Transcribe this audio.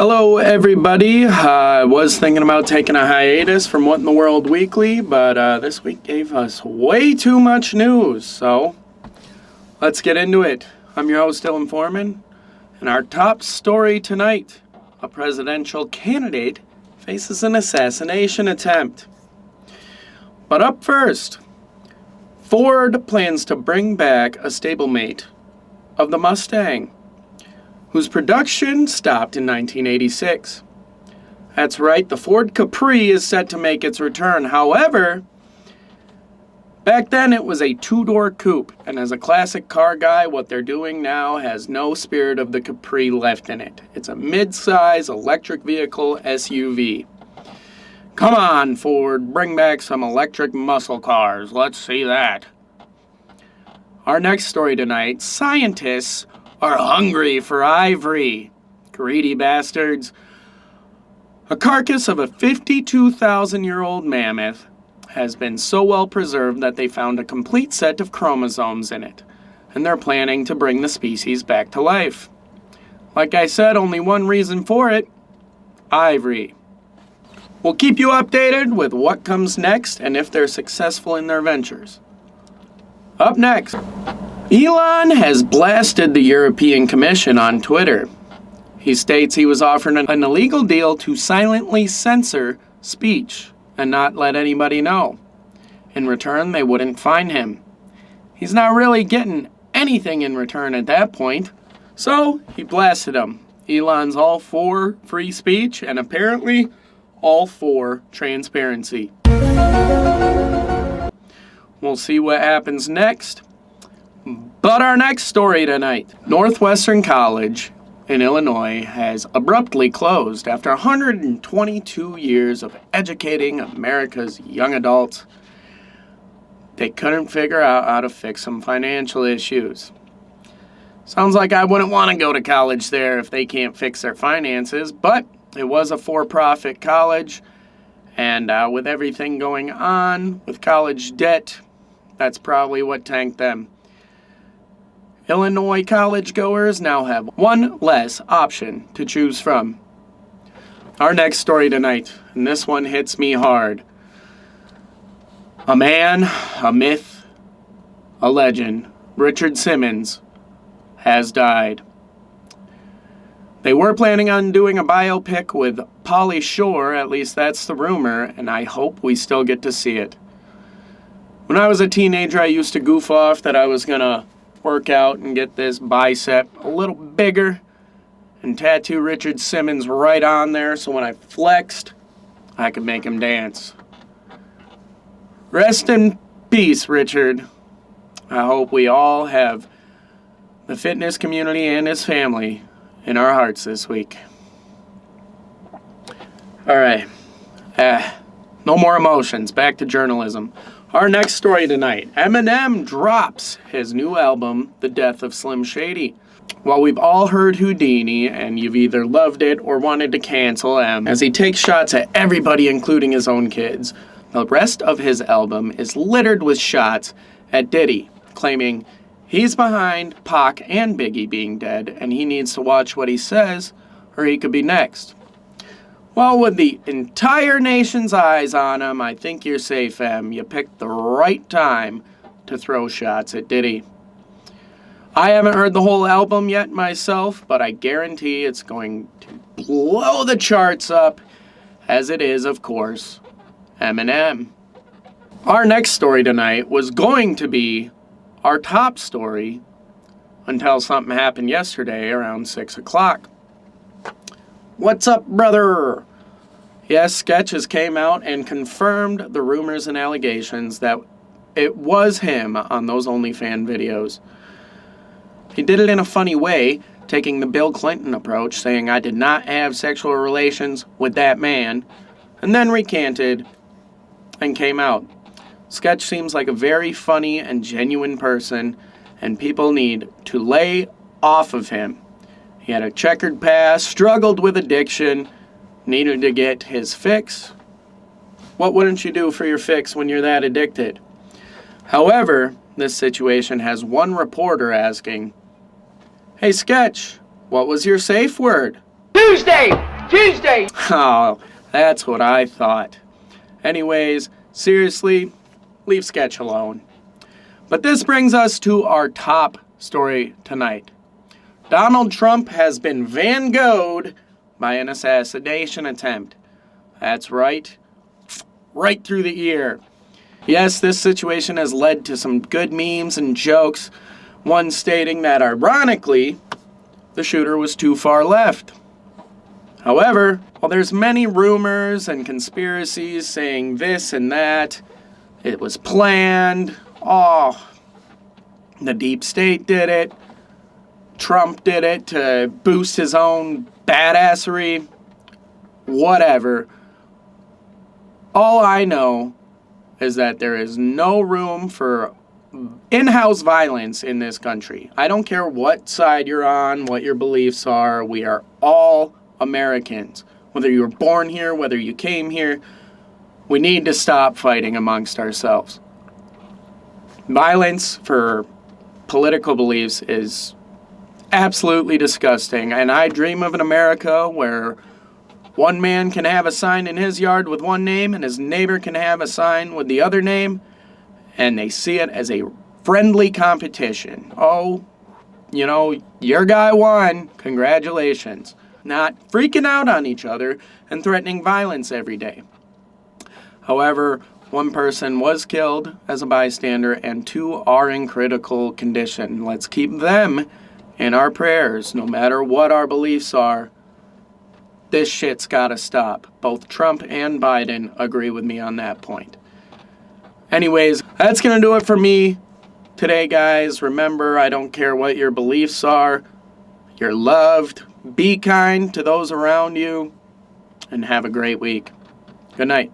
Hello everybody, I was thinking about taking a hiatus from What in the World Weekly, but this week gave us way too much news, so let's get into it. I'm your host Dylan Foreman, and our top story tonight, a presidential candidate faces an assassination attempt. But up first, Ford plans to bring back a stablemate of the Mustang, whose production stopped in 1986. That's right, the Ford Capri is set to make its return. However, back then it was a two-door coupe, and as a classic car guy, what they're doing now has no spirit of the Capri left in it. It's a mid-size electric vehicle SUV. Come on, Ford, bring back some electric muscle cars. Let's see that. Our next story tonight, scientists are hungry for ivory. Greedy bastards. A carcass of a 52,000-year-old mammoth has been so well preserved that they found a complete set of chromosomes in it, and they're planning to bring the species back to life. Like I said, only one reason for it: ivory. We'll keep you updated with what comes next and if they're successful in their ventures. Up next, Elon has blasted the European Commission on Twitter. He states he was offered an illegal deal to silently censor speech and not let anybody know. In return, they wouldn't fine him. He's not really getting anything in return at that point, so he blasted him. Elon's all for free speech and apparently all for transparency. We'll see what happens next. But our next story tonight, Northwestern College in Illinois has abruptly closed after 122 years of educating America's young adults. They couldn't figure out how to fix some financial issues. Sounds like I wouldn't want to go to college there if they can't fix their finances, but it was a for-profit college, and with everything going on with college debt, that's probably what tanked them. Illinois college goers now have one less option to choose from. Our next story tonight, and this one hits me hard. A man, a myth, a legend, Richard Simmons, has died. They were planning on doing a biopic with Pauly Shore, at least that's the rumor, and I hope we still get to see it. When I was a teenager, I used to goof off that I was gonna work out and get this bicep a little bigger and tattoo Richard Simmons right on there so when I flexed, I could make him dance. Rest in peace, Richard. I hope we all have the fitness community and his family in our hearts this week. Alright, no more emotions, back to journalism. Our next story tonight, Eminem drops his new album, The Death of Slim Shady. While we've all heard Houdini, and you've either loved it or wanted to cancel M, as he takes shots at everybody including his own kids, the rest of his album is littered with shots at Diddy, claiming he's behind Pac and Biggie being dead, and he needs to watch what he says, or he could be next. Well, with the entire nation's eyes on him, I think you're safe, Em. You picked the right time to throw shots at Diddy. I haven't heard the whole album yet myself, but I guarantee it's going to blow the charts up, as it is, of course, Eminem. Our next story tonight was going to be our top story until something happened yesterday around 6 o'clock. What's up, brother? Yes, Sketches came out and confirmed the rumors and allegations that it was him on those OnlyFans videos. He did it in a funny way, taking the Bill Clinton approach, saying I did not have sexual relations with that man, and then recanted and came out. Sketch seems like a very funny and genuine person, and people need to lay off of him. He had a checkered past, struggled with addiction, needed to get his fix. What wouldn't you do for your fix when you're that addicted? However, this situation has one reporter asking, "Hey Sketch, what was your safe word?" Tuesday, Tuesday! Oh, that's what I thought. Anyways, seriously, leave sketch alone. But this brings us to our top story tonight. Donald Trump has been Van Gogh'd by an assassination attempt. That's right through the ear. Yes, this situation has led to some good memes and jokes, one stating that, ironically, the shooter was too far left. However, while there's many rumors and conspiracies saying this and that, it was planned, the deep state did it, Trump did it to boost his own badassery, whatever. All I know is that there is no room for in-house violence in this country. I don't care what side you're on, what your beliefs are. We are all Americans. Whether you were born here, whether you came here, we need to stop fighting amongst ourselves. Violence for political beliefs is absolutely disgusting, and I dream of an America where one man can have a sign in his yard with one name and his neighbor can have a sign with the other name, and they see it as a friendly competition. Oh, your guy won. Congratulations. Not freaking out on each other and threatening violence every day. However, one person was killed as a bystander and 2 are in critical condition. Let's keep them in our prayers, no matter what our beliefs are. This shit's gotta stop. Both Trump and Biden agree with me on that point. Anyways, that's gonna do it for me today, guys. Remember, I don't care what your beliefs are. You're loved. Be kind to those around you. And have a great week. Good night.